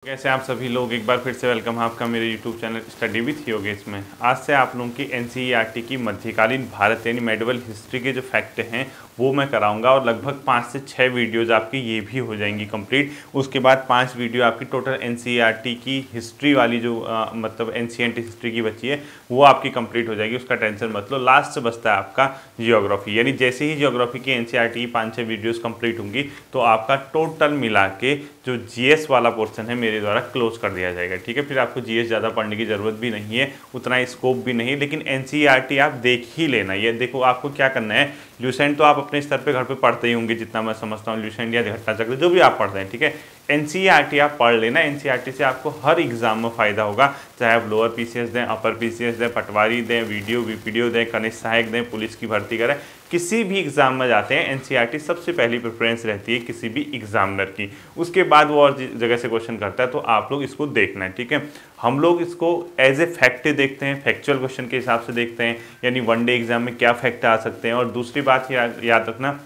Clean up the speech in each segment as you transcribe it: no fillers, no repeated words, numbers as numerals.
कैसे आप सभी लोग, एक बार फिर से वेलकम है आपका मेरे YouTube channel study with Yogesh में। आज से आप लोगों की एनसीईआरटी की मध्यकालीन भारत यानी मेडिवल हिस्ट्री के जो फैक्ट हैं वो मैं कराऊंगा और लगभग 5 से 6 वीडियोज़ आपकी ये भी हो जाएंगी कंप्लीट। उसके बाद 5 वीडियो आपकी टोटल एनसीईआरटी की हिस्ट्री वाली जो मतलब एंशिएंट हिस्ट्री की बची है वो आपकी कंप्लीट हो जाएगी, उसका टेंशन मत लो। लास्ट से बचता है आपका जियोग्राफी, यानी जैसे ही जियोग्राफी की एनसीईआरटी की 5-6 वीडियोज़ कंप्लीट होंगी तो आपका टोटल मिला के जो जीएस वाला पोर्शन है मेरे द्वारा क्लोज कर दिया जाएगा। ठीक है, फिर आपको जीएस ज़्यादा पढ़ने की ज़रूरत भी नहीं है, उतना स्कोप भी नहीं, लेकिन एनसीईआरटी आप देख ही लेना। ये देखो आपको क्या करना है, ल्यूसेंट तो आप अपने स्तर पे घर पे पढ़ते ही होंगे, जितना मैं समझता हूँ ल्यूसेंट या घटनाचक्र जो भी आप पढ़ते हैं। ठीक है, एनसीईआरटी आप पढ़ लेना। एनसीईआरटी से आपको हर एग्जाम में फ़ायदा होगा, चाहे आप लोअर पीसीएस दें, अपर पीसीएस दें, पटवारी दें, वीडियो वीपीडीओ दें, कनिष्ठ सहायक दें, पुलिस की भर्ती करें, किसी भी एग्जाम में जाते हैं एनसीईआरटी सबसे पहली प्रेफरेंस रहती है किसी भी एग्जामिनर की। उसके बाद वो और जगह से क्वेश्चन करता है, तो आप लोग इसको देखना है। ठीक है, हम लोग इसको एज ए फैक्ट देखते हैं, फैक्चुअल क्वेश्चन के हिसाब से देखते हैं, यानी वनडे एग्जाम में क्या फैक्ट आ सकते हैं। और दूसरी बात याद रखना,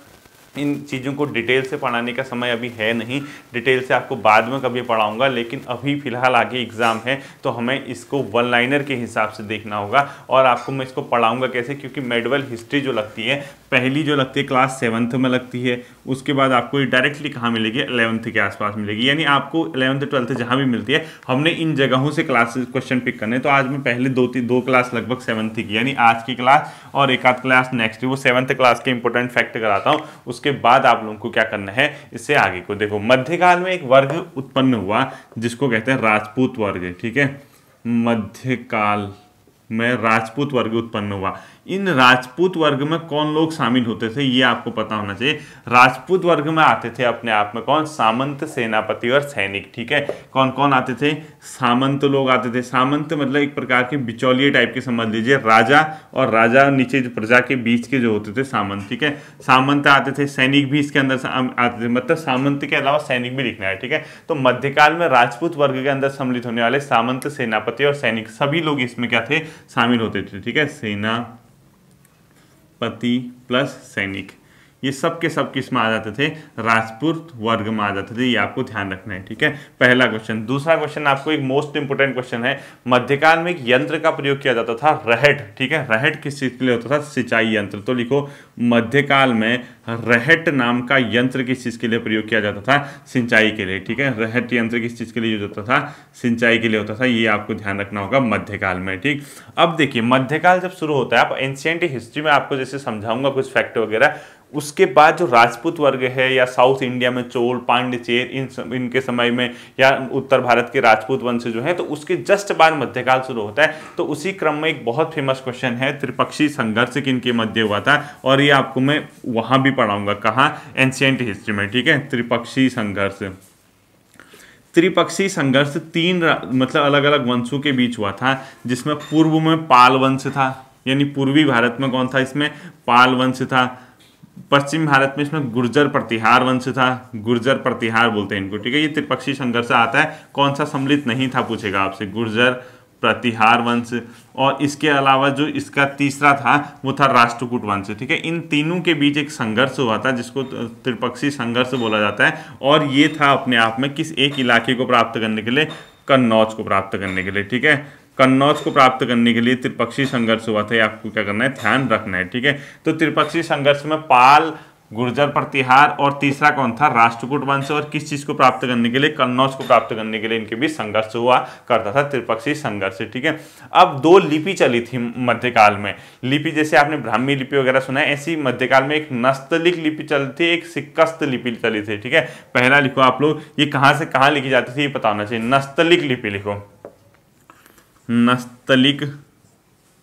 इन चीज़ों को डिटेल से पढ़ाने का समय अभी है नहीं, डिटेल से आपको बाद में कभी पढ़ाऊंगा, लेकिन अभी फ़िलहाल आगे एग्ज़ाम है तो हमें इसको वन लाइनर के हिसाब से देखना होगा। और आपको मैं इसको पढ़ाऊंगा कैसे, क्योंकि मेडिवल हिस्ट्री जो लगती है पहली जो लगती है क्लास 7th में लगती है, उसके बाद आपको ये डायरेक्टली कहाँ मिलेगी, 11th के आसपास मिलेगी, यानी आपको 11th 12th जहाँ भी मिलती है हमने इन जगहों से क्लास क्वेश्चन पिक करने। तो आज मैं पहले दो क्लास लगभग 7th की, यानी आज की क्लास और एक आध क्लास नेक्स्ट, वो 7th क्लास के इंपॉर्टेंट फैक्ट कराता हूँ। उसके बाद आप लोगों को क्या करना है, इससे आगे को देखो। मध्यकाल में एक वर्ग उत्पन्न हुआ जिसको कहते हैं राजपूत वर्ग। ठीक है, मध्यकाल में राजपूत वर्ग उत्पन्न हुआ। इन राजपूत वर्ग में कौन लोग शामिल होते थे ये आपको पता होना चाहिए। राजपूत वर्ग में आते थे अपने आप में कौन, सामंत, सेनापति और सैनिक। ठीक है, कौन कौन आते थे, सामंत लोग आते थे। सामंत मतलब एक प्रकार के बिचौलिए टाइप के समझ लीजिए, राजा और राजा नीचे जो प्रजा के बीच के जो होते थे सामंत। ठीक है, सामंत आते थे, सैनिक भी इसके अंदर आते थे, मतलब सामंत के अलावा सैनिक भी लिखना है। ठीक है, तो मध्यकाल में राजपूत वर्ग के अंदर सम्मिलित होने वाले सामंत, सेनापति और सैनिक सभी लोग इसमें क्या थे, शामिल होते थे। ठीक है, सेनापति प्लस सैनिक, ये सब के सब किस में आ जाते थे, राजपूत वर्ग में आ जाते थे। ये आपको ध्यान रखना है। ठीक है, पहला क्वेश्चन। दूसरा क्वेश्चन आपको एक मोस्ट इंपोर्टेंट क्वेश्चन है, मध्यकाल में एक यंत्र का प्रयोग किया जाता था, रहट। ठीक है, रहट किस चीज के लिए होता था, सिंचाई यंत्र। तो लिखो मध्यकाल में रहट नाम का यंत्र किस चीज के लिए प्रयोग किया जाता था, सिंचाई के लिए। ठीक है, रहट यंत्र किस चीज के लिए यूज होता था, सिंचाई के लिए होता था। ये आपको ध्यान रखना होगा मध्यकाल में। ठीक, अब देखिए मध्यकाल जब शुरू होता है, आप एंशिएंट हिस्ट्री में आपको जैसे समझाऊंगा कुछ फैक्ट वगैरह, उसके बाद जो राजपूत वर्ग है या साउथ इंडिया में चोल, पांड्यचेर, इनके समय में, या उत्तर भारत के राजपूत वंश जो है, तो उसके जस्ट बाद मध्यकाल शुरू होता है। तो उसी क्रम में एक बहुत फेमस क्वेश्चन है, त्रिपक्षी संघर्ष किनके मध्य हुआ था, और ये आपको मैं वहां भी पढ़ाऊंगा, कहाँ, एंशिएंट हिस्ट्री में। ठीक है, त्रिपक्षी संघर्ष। त्रिपक्षी संघर्ष 3 मतलब अलग अलग वंशों के बीच हुआ था, जिसमें पूर्व में पाल वंश था, यानी पूर्वी भारत में कौन था, इसमें पाल वंश था। पश्चिम भारत में इसमें गुर्जर प्रतिहार वंश था, गुर्जर प्रतिहार बोलते हैं इनको। ठीक है, ये त्रिपक्षी संघर्ष आता है, कौन सा सम्मिलित नहीं था पूछेगा आपसे, गुर्जर प्रतिहार वंश। और इसके अलावा जो इसका तीसरा था वो था राष्ट्रकूट वंश। ठीक है, इन तीनों के बीच एक संघर्ष हुआ था जिसको त्रिपक्षी संघर्ष बोला जाता है, और ये था अपने आप में किस एक इलाके को प्राप्त करने के लिए, कन्नौज को प्राप्त करने के लिए। ठीक है, कन्नौज को प्राप्त करने के लिए त्रिपक्षी संघर्ष हुआ था, आपको क्या करना है, ध्यान रखना है। ठीक है, तो त्रिपक्षी संघर्ष में पाल, गुर्जर प्रतिहार और तीसरा कौन था, राष्ट्रकूट वंश, और किस चीज को प्राप्त करने के लिए, कन्नौज को प्राप्त करने के लिए इनके बीच संघर्ष हुआ करता था, त्रिपक्षी संघर्ष। ठीक है, अब 2 लिपि चली थी मध्यकाल में। लिपि जैसे आपने ब्राह्मी लिपि वगैरह सुना है, ऐसी मध्यकाल में एक नस्तलिक लिपि चली थी, एक सिक्कस्त लिपि चली थी। ठीक है, पहला लिखो आप लोग, ये कहां से कहां लिखी जाती थी ये पता होना चाहिए, नस्तलिक लिपि लिखो, नस्तलिक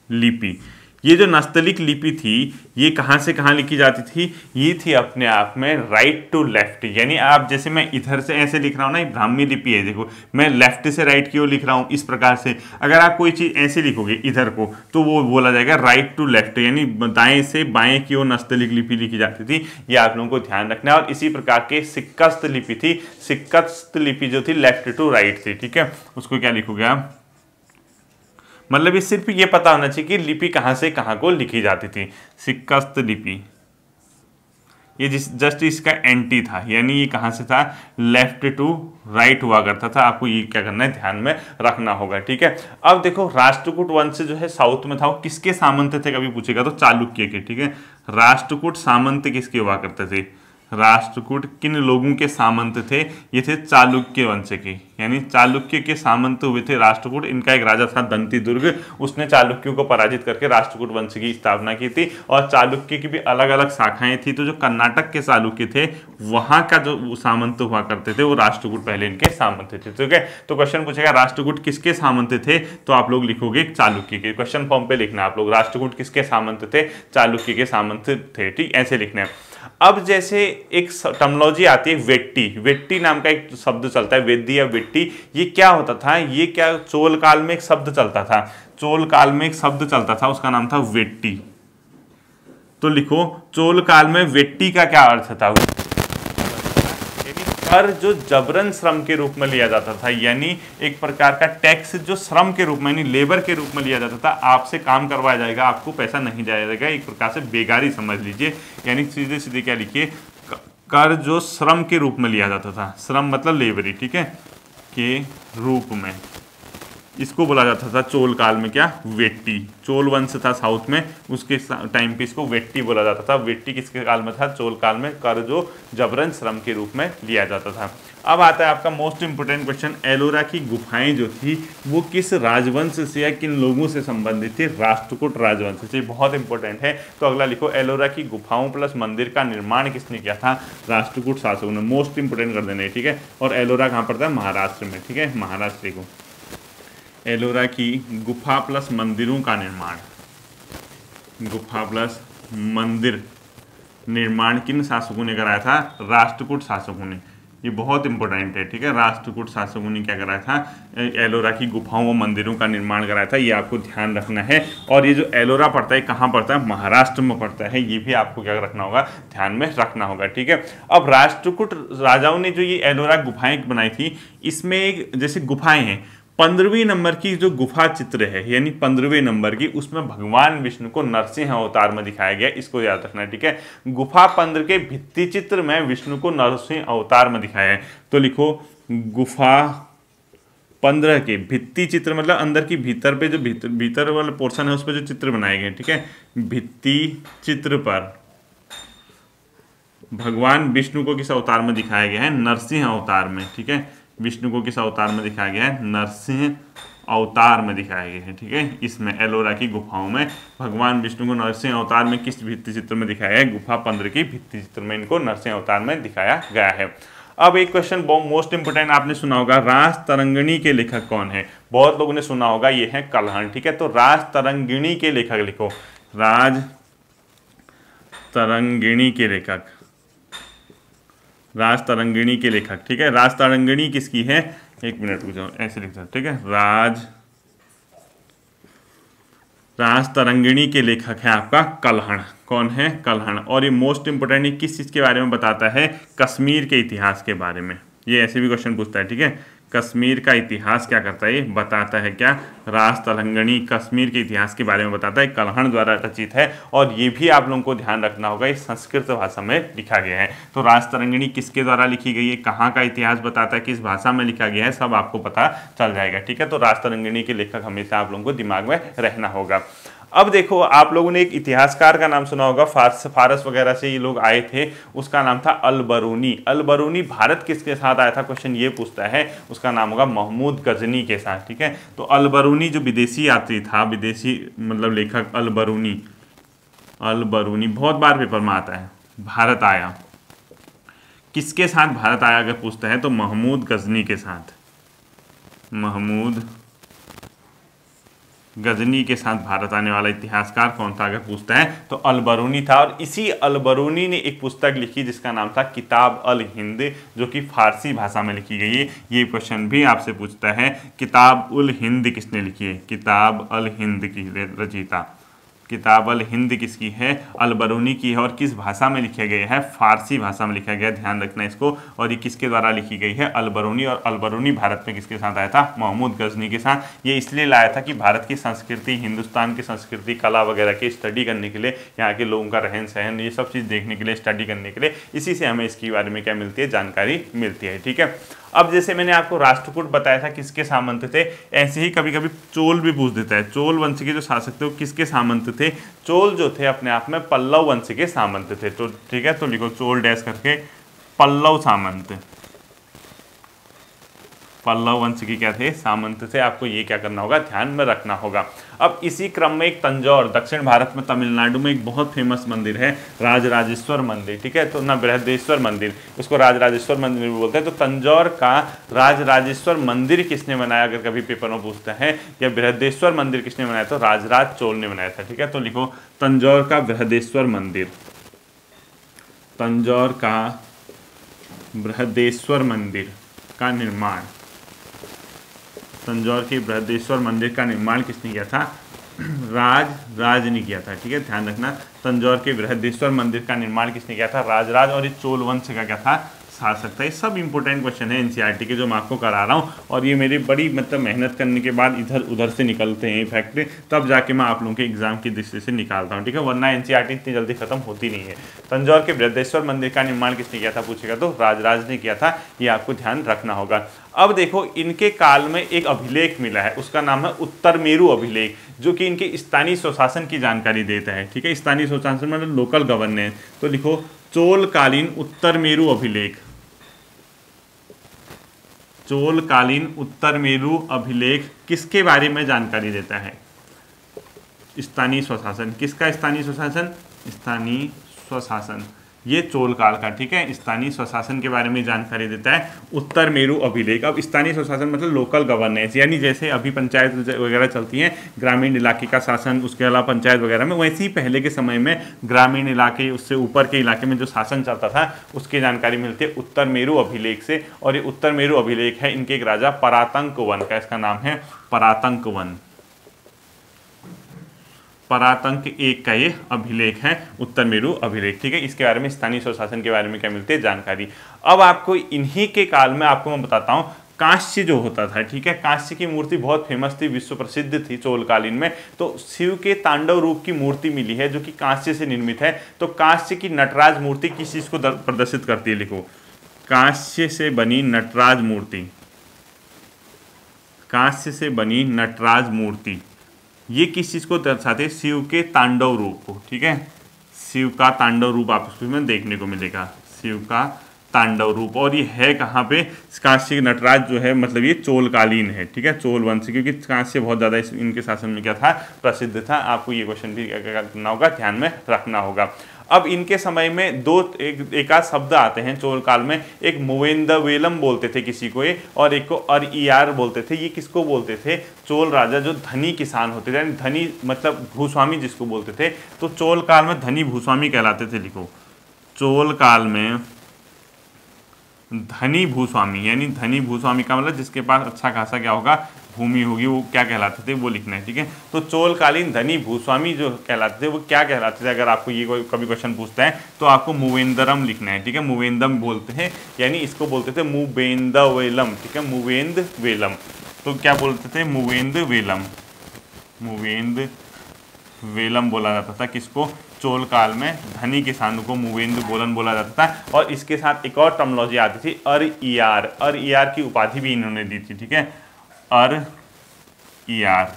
लिपि। ये जो नस्तलिक लिपि थी ये कहाँ से कहाँ लिखी जाती थी, ये थी अपने आप में राइट टू लेफ्ट, यानी आप जैसे मैं इधर से ऐसे लिख रहा हूँ ना, ब्राह्मी लिपि है, देखो मैं लेफ्ट से राइट की ओर लिख रहा हूँ इस प्रकार से। अगर आप कोई चीज़ ऐसे लिखोगे इधर को तो वो बोला जाएगा राइट टू लेफ्ट, यानी दाएं से बाएं की ओर नस्तलिक लिपि लिखी जाती थी। ये आप लोगों को ध्यान रखना है। और इसी प्रकार के सिक्कस्त लिपि थी, सिक्कस्त लिपि जो थी लेफ्ट टू राइट थी। ठीक है, उसको क्या लिखोगे आप, मतलब ये सिर्फ ये पता होना चाहिए कि लिपि कहाँ से कहाँ को लिखी जाती थी। सिक्कस्त लिपि, ये जस्ट इसका एंटी था, यानी ये कहाँ से था, लेफ्ट टू राइट हुआ करता था। आपको ये क्या करना है, ध्यान में रखना होगा, ठीक है। अब देखो राष्ट्रकूट वंश जो है साउथ में था, वो किसके सामंत थे, कभी पूछेगा तो चालुक्य के, ठीक है। राष्ट्रकूट सामंत किसके हुआ करते थे, राष्ट्रकूट किन लोगों के सामंत थे, ये थे चालुक्य वंश के, यानी चालुक्य के सामंत हुए थे राष्ट्रकूट। इनका एक राजा था दंतीदुर्ग, उसने चालुक्यों को पराजित करके राष्ट्रकूट वंश की स्थापना की थी। और चालुक्य की भी अलग अलग शाखाएं थी, तो जो कर्नाटक के चालुक्य थे वहां का जो सामंत हुआ करते थे वो राष्ट्रकूट पहले इनके सामंत थे, ठीक है। तो क्वेश्चन पूछेगा राष्ट्रकूट किसके सामंत थे, तो आप लोग लिखोगे चालुक्य के। क्वेश्चन फॉर्म पे लिखना आप लोग, राष्ट्रकूट किसके सामंत थे, चालुक्य के सामंत थे, ठीक, ऐसे लिखना है। अब जैसे एक टर्मिनोलॉजी आती है वेट्टी, वेट्टी नाम का एक शब्द चलता है, वेदी या वेट्टी, ये क्या होता था, ये क्या चोल काल में एक शब्द चलता था, चोल काल में एक शब्द चलता था, उसका नाम था वेट्टी। तो लिखो चोल काल में वेट्टी का क्या अर्थ था, कर जो जबरन श्रम के रूप में लिया जाता था, यानी एक प्रकार का टैक्स जो श्रम के रूप में यानी लेबर के रूप में लिया जाता था। आपसे काम करवाया जाएगा, आपको पैसा नहीं जाएगा, एक प्रकार से बेगारी समझ लीजिए। यानी सीधे सीधे क्या लिखिए, कर जो श्रम के रूप में लिया जाता था, श्रम मतलब लेबरी, ठीक है, के रूप में, इसको बोला जाता था चोल काल में क्या, वेट्टी। चोल वंश था साउथ में, उसके टाइम पे इसको वेट्टी बोला जाता था। वेट्टी किसके काल में था, चोल काल में, कर जो जबरन श्रम के रूप में लिया जाता था। अब आता है आपका मोस्ट इंपोर्टेंट क्वेश्चन, एलोरा की गुफाएं जो थी वो किस राजवंश से या किन लोगों से संबंधित थी, राष्ट्रकूट राजवंश से, बहुत इंपॉर्टेंट है। तो अगला लिखो, एलोरा की गुफाओं प्लस मंदिर का निर्माण किसने किया था, राष्ट्रकूट शासकों ने। मोस्ट इंपोर्टेंट कर देना है, ठीक है। और एलोरा कहाँ पड़ता है, महाराष्ट्र में, ठीक है, महाराष्ट्र को। एलोरा की गुफा प्लस मंदिरों का निर्माण, गुफा प्लस मंदिर निर्माण किन शासकों ने कराया था, राष्ट्रकूट शासकों ने। ये बहुत इंपॉर्टेंट है, ठीक है। राष्ट्रकूट शासकों ने क्या कराया था, एलोरा की गुफाओं व मंदिरों का निर्माण कराया था, ये आपको ध्यान रखना है। और ये जो एलोरा पड़ता है कहाँ पड़ता है, महाराष्ट्र में पड़ता है, ये भी आपको क्या रखना होगा, ध्यान में रखना होगा, ठीक है। अब राष्ट्रकूट राजाओं ने जो ये एलोरा गुफाएं बनाई थी, इसमें एक जैसे गुफाएं हैं, 15वीं नंबर की जो गुफा चित्र है, यानी 15वें नंबर की, उसमें भगवान विष्णु को नरसिंह अवतार में दिखाया गया, इसको याद रखना है, ठीक है। गुफा 15 के भित्ति चित्र में विष्णु को नरसिंह अवतार में दिखाया है। तो लिखो गुफा 15 के भित्ति चित्र मतलब अंदर की भीतर पे जो भीतर वाला पोर्शन है उस पर जो चित्र बनाए गए, ठीक है। भित्ति चित्र पर भगवान विष्णु को किस अवतार में दिखाया गया है, नरसिंह अवतार में, ठीक है। विष्णु को किस अवतार में दिखाया गया है, नरसिंह अवतार में दिखाया गया है, ठीक है। इसमें एलोरा की गुफाओं में भगवान विष्णु को नरसिंह अवतार में किस भित्ति चित्र में दिखाया है, गुफा 15 की भित्ति चित्र में इनको नरसिंह अवतार में दिखाया गया है। अब एक क्वेश्चन मोस्ट इंपोर्टेंट आपने सुना होगा, रास तरंगिणी के लेखक कौन है, बहुत लोगों ने सुना होगा, ये है कल्हण, ठीक है। तो रास तरंगिणी के लेखक लिखो, राज तरंगिणी के लेखक, राज तरंगिणी के लेखक, ठीक है। राज तरंगिणी किसकी है, एक मिनट रुक जाओ, ऐसे लिखता, ठीक है। राज तरंगिणी के लेखक है आपका कल्हण, कौन है, कल्हण। और ये मोस्ट इंपोर्टेंट है, किस चीज़ के बारे में बताता है, कश्मीर के इतिहास के बारे में, ये ऐसे भी क्वेश्चन पूछता है, ठीक है। कश्मीर का इतिहास क्या करता है, ये बताता है क्या, रास तरंगिणी कश्मीर के इतिहास के बारे में बताता है, कल्हण द्वारा रचित है। और ये भी आप लोगों को ध्यान रखना होगा, ये संस्कृत भाषा में लिखा गया है। तो रास तरंगिणी किसके द्वारा लिखी गई है, कहाँ का इतिहास बताता है, किस भाषा में लिखा गया है, सब आपको पता चल जाएगा, ठीक है। तो रास तरंगिणी के लेखक हमेशा आप लोगों को दिमाग में रहना होगा। अब देखो आप लोगों ने एक इतिहासकार का नाम सुना होगा, फारस वगैरह से ये लोग आए थे, उसका नाम था अल बरूनी। अल बरूनी भारत किसके साथ आया था, क्वेश्चन ये पूछता है, उसका नाम होगा महमूद गजनी के साथ, ठीक है। तो अल बरूनी जो विदेशी यात्री था, विदेशी मतलब लेखक अल बरूनी, अल बरूनी बहुत बार पेपर में आता है, भारत आया, किसके साथ भारत आया अगर पूछता है तो महमूद गजनी के साथ, महमूद गजनी के साथ भारत आने वाला इतिहासकार कौन था अगर पूछता है तो अल बरूनी था। और इसी अल बरूनी ने एक पुस्तक लिखी जिसका नाम था किताब अल हिंद, जो कि फारसी भाषा में लिखी गई है। ये क्वेश्चन भी आपसे पूछता है, किताब उल हिंद किसने लिखी है, किताब अल हिंद की रचयिता किताब अल हिंद किसकी है? अल-बरूनी की है। और किस भाषा में लिखे गए हैं? फारसी भाषा में लिखा गया, ध्यान रखना इसको। और ये किसके द्वारा लिखी गई है? अल-बरूनी। और अल-बरूनी भारत में किसके साथ आया था? महमूद गजनी के साथ। ये इसलिए लाया था कि भारत की संस्कृति, हिंदुस्तान की संस्कृति, कला वगैरह की स्टडी करने के लिए, यहाँ के लोगों का रहन सहन, ये सब चीज़ देखने के लिए, स्टडी करने के लिए, इसी से हमें इसके बारे में क्या मिलती है? जानकारी मिलती है। ठीक है, अब जैसे मैंने आपको राष्ट्रकूट बताया था किसके सामंत थे, ऐसे ही कभी कभी चोल भी पूछ देता है। चोल वंश के जो शासक थे वो किसके सामंत थे? चोल जो थे अपने आप में पल्लव वंश के सामंत थे। तो ठीक है, तो लिखो चोल डैश करके पल्लव सामंत। पल्लव वंश की क्या थे? सामंत थे। आपको ये क्या करना होगा? ध्यान में रखना होगा। अब इसी क्रम में एक तंजौर, दक्षिण भारत में तमिलनाडु में एक बहुत फेमस मंदिर है, राजराजेश्वर मंदिर। ठीक है, तो ना बृहदेश्वर मंदिर, उसको राजराजेश्वर मंदिर भी बोलते हैं। तो तंजौर का राजराजेश्वर मंदिर किसने बनाया? अगर कभी पेपर में पूछते हैं या बृहदेश्वर मंदिर किसने बनाया, तो राजराज चोल ने बनाया था। ठीक है, तो लिखो तंजौर का बृहदेश्वर मंदिर, तंजौर का बृहदेश्वर मंदिर का निर्माण, तंजौर के बृहदेश्वर मंदिर का निर्माण किसने किया था? राज ने किया था। ठीक है, ध्यान रखना, तंजौर के बृहदेश्वर मंदिर का निर्माण किसने किया था? राजराज। और ये चोल वंश का क्या था? शासक था। ये सब इंपॉर्टेंट क्वेश्चन है एनसीईआरटी के जो मैं आपको करा रहा हूँ, और ये मेरी बड़ी मतलब मेहनत करने के बाद इधर उधर से निकलते हैं इफेक्ट, तब जाके मैं आप लोगों के एग्जाम की दृष्टि से निकालता हूँ। ठीक है, वरना एनसीईआरटी इतनी जल्दी खत्म होती नहीं है। तंजौर के बृहदेश्वर मंदिर का निर्माण किसने किया था पूछेगा तो राजराज ने किया था। ये आपको ध्यान रखना होगा। अब देखो, इनके काल में एक अभिलेख मिला है, उसका नाम है उत्तर मेरु अभिलेख, जो कि इनके स्थानीय स्वशासन की जानकारी देता है। ठीक है, स्थानीय स्वशासन मतलब लोकल गवर्नेंस। तो लिखो चोलकालीन उत्तर मेरु अभिलेख, चोलकालीन उत्तर मेरु अभिलेख किसके बारे में जानकारी देता है? स्थानीय स्वशासन। किसका स्थानीय स्वशासन? स्थानीय स्वशासन, ये चोल काल का। ठीक है, स्थानीय स्वशासन के बारे में जानकारी देता है उत्तर मेरु अभिलेख। अब स्थानीय स्वशासन मतलब लोकल गवर्नेंस, यानी जैसे अभी पंचायत वगैरह चलती हैं, ग्रामीण इलाके का शासन, उसके अलावा पंचायत वगैरह में, वैसे ही पहले के समय में ग्रामीण इलाके, उससे ऊपर के इलाके में जो शासन चलता था उसकी जानकारी मिलती है उत्तर मेरु अभिलेख से। और ये उत्तर मेरु अभिलेख है इनके एक राजा परातंक वन का, इसका नाम है परातंक वन, परातंक एक का ये अभिलेख है, उत्तर मेरु अभिलेख। ठीक है, इसके बारे में स्थानीय स्वशासन के बारे में क्या मिलती है? जानकारी। अब आपको इन्हीं के काल में आपको मैं बताता हूँ कांस्य जो होता था। ठीक है, कांस्य की मूर्ति बहुत फेमस थी, विश्व प्रसिद्ध थी चोलकालीन में। तो शिव के तांडव रूप की मूर्ति मिली है जो कि कांस्य से निर्मित है। तो कांस्य की नटराज मूर्ति किस चीज को प्रदर्शित करती है? लिखो कांस्य से बनी नटराज मूर्ति, कांस्य से बनी नटराज मूर्ति, ये किस चीज को दर्शाते हैं? शिव के तांडव रूप को। ठीक है, शिव का तांडव रूप आपको इसमें देखने को मिलेगा, शिव का तांडव रूप। और ये है कहाँ पे? कांस्य नटराज जो है मतलब ये चोलकालीन है। ठीक है, चोल वंश, क्योंकि कांस्य बहुत ज़्यादा इनके शासन में क्या था? प्रसिद्ध था। आपको ये क्वेश्चन भी करना होगा, ध्यान में रखना होगा। अब इनके समय में दो एक आध शब्द आते हैं चोल काल में, एक मुवेंदवेलम बोलते थे किसी को ये, और एक को अर-इयार बोलते थे। ये किसको बोलते थे? चोल राजा जो धनी किसान होते थे, यानी धनी मतलब भूस्वामी जिसको बोलते थे। तो चोल काल में धनी भूस्वामी कहलाते थे। लिखो चोल काल में धनी भूस्वामी, यानी धनी भूस्वामी का मतलब जिसके पास अच्छा खासा क्या होगा? भूमि होगी, वो क्या कहलाते थे? वो लिखना है। ठीक है, तो चोलकालीन धनी भूस्वामी जो कहलाते थे वो क्या कहलाते थे? अगर आपको ये कोई कभी क्वेश्चन पूछता है तो आपको मुवेंदरम लिखना है। ठीक है, मुवेंदम बोलते हैं, यानी इसको बोलते थे मुवेंदवेलम। ठीक है, मुवेंदवेलम। तो क्या बोलते थे? मुवेंदवेलम, मुवेंदवेलम बोला जाता था किसको? चोल काल में धनी किसानों को मुवेंदवेलम बोला जाता था। और इसके साथ एक और टर्मिनोलॉजी आती थी अर-इयार, अर-इयार की उपाधि भी इन्होंने दी थी। ठीक है, अर-इयार,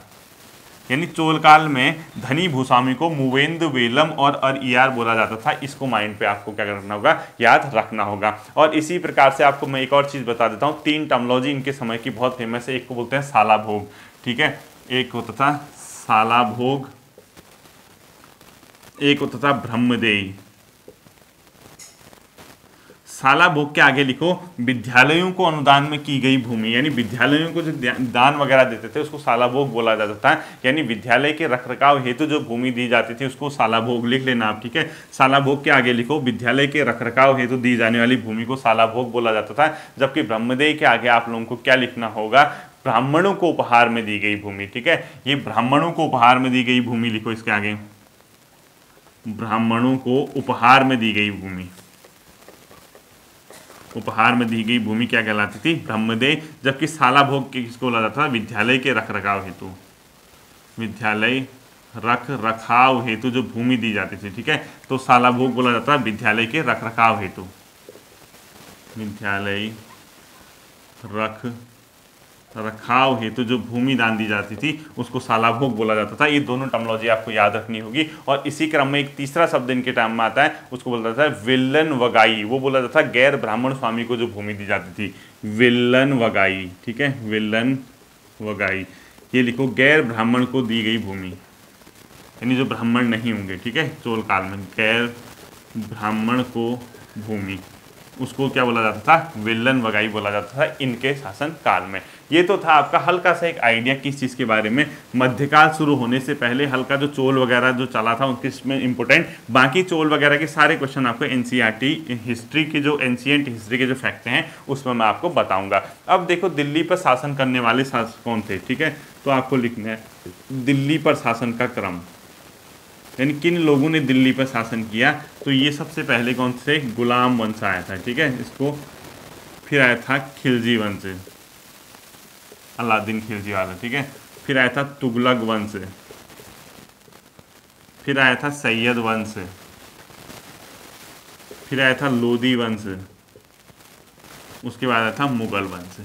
यानी चोल काल में धनी भूस्वामी को मुवेंदवेलम और अर-इयार बोला जाता था। इसको माइंड पे आपको क्या करना होगा? याद रखना होगा। और इसी प्रकार से आपको मैं एक और चीज़ बता देता हूँ, तीन टर्मिनोलॉजी इनके समय की बहुत फेमस है। एक को बोलते हैं सालाभोग। ठीक है, एक होता था सालाभोग, एक होता था ब्रह्मदेयी। सालाभोग के आगे लिखो विद्यालयों को अनुदान में की गई भूमि, यानी विद्यालयों को जो दान वगैरह देते थे उसको सालाभोग बोला जाता था। यानी विद्यालय के रखरखाव हेतु जो भूमि दी जाती थी उसको सालाभोग लिख लेना आप। ठीक है, सालाभोग के आगे लिखो विद्यालय के रखरखाव हेतु दी जाने वाली भूमि को सालाभोग बोला जाता था। जबकि ब्रह्मदेयी के आगे आप लोगों को क्या लिखना होगा? ब्राह्मणों को उपहार में दी गई भूमि। ठीक है, ये ब्राह्मणों को उपहार में दी गई भूमि लिखो इसके आगे। ब्राह्मणों को उपहार में दी गई भूमि, उपहार में दी गई भूमि क्या कहलाती थी? ब्रह्मदेय। जबकि साला भोग किसको बोला जाता था? विद्यालय के रख रखाव हेतु, विद्यालय रख रखाव हेतु जो भूमि दी जाती थी, ठीक है, तो साला भोग बोला जाता है विद्यालय के रख रखाव हेतु, विद्यालय रख रखाव हेतु जो भूमि दान दी जाती थी उसको साला भोग बोला जाता था। ये दोनों टर्मिनोलॉजी आपको याद रखनी होगी। और इसी क्रम में एक तीसरा शब्द इनके टाइम में आता है, उसको बोला जाता है विल्लन वगाई। वो बोला जाता था गैर ब्राह्मण स्वामी को जो भूमि दी जाती थी, विल्लन वगाई, ठीक है, विल्लन वगाई। ये लिखो, गैर ब्राह्मण को दी गई भूमि, यानी जो ब्राह्मण नहीं होंगे, ठीक है, चोल काल में गैर ब्राह्मण को भूमि, उसको क्या बोला जाता था? विल्लन वगाई बोला जाता था इनके शासन काल में। ये तो था आपका हल्का सा एक आइडिया किस चीज़ के बारे में। मध्यकाल शुरू होने से पहले हल्का जो चोल वगैरह जो चला था उनके इसमें इंपॉर्टेंट, बाकी चोल वगैरह के सारे क्वेश्चन आपको एनसीईआरटी हिस्ट्री के जो एंशिएंट हिस्ट्री के जो फैक्ट हैं उसमें मैं आपको बताऊंगा। अब देखो दिल्ली पर शासन करने वाले शासक कौन थे, ठीक है, तो आपको लिखना है दिल्ली पर शासन का क्रम, यानी किन लोगों ने दिल्ली पर शासन किया। तो ये सबसे पहले कौन से? गुलाम वंश आया था, ठीक है, इसको फिर आया था खिलजी वंश, अलाउद्दीन खिलजी वाला, ठीक है, फिर आया था तुगलक वंश, फिर आया था सैयद वंश, फिर आया था लोदी वंश, उसके बाद आया था मुगल वंश।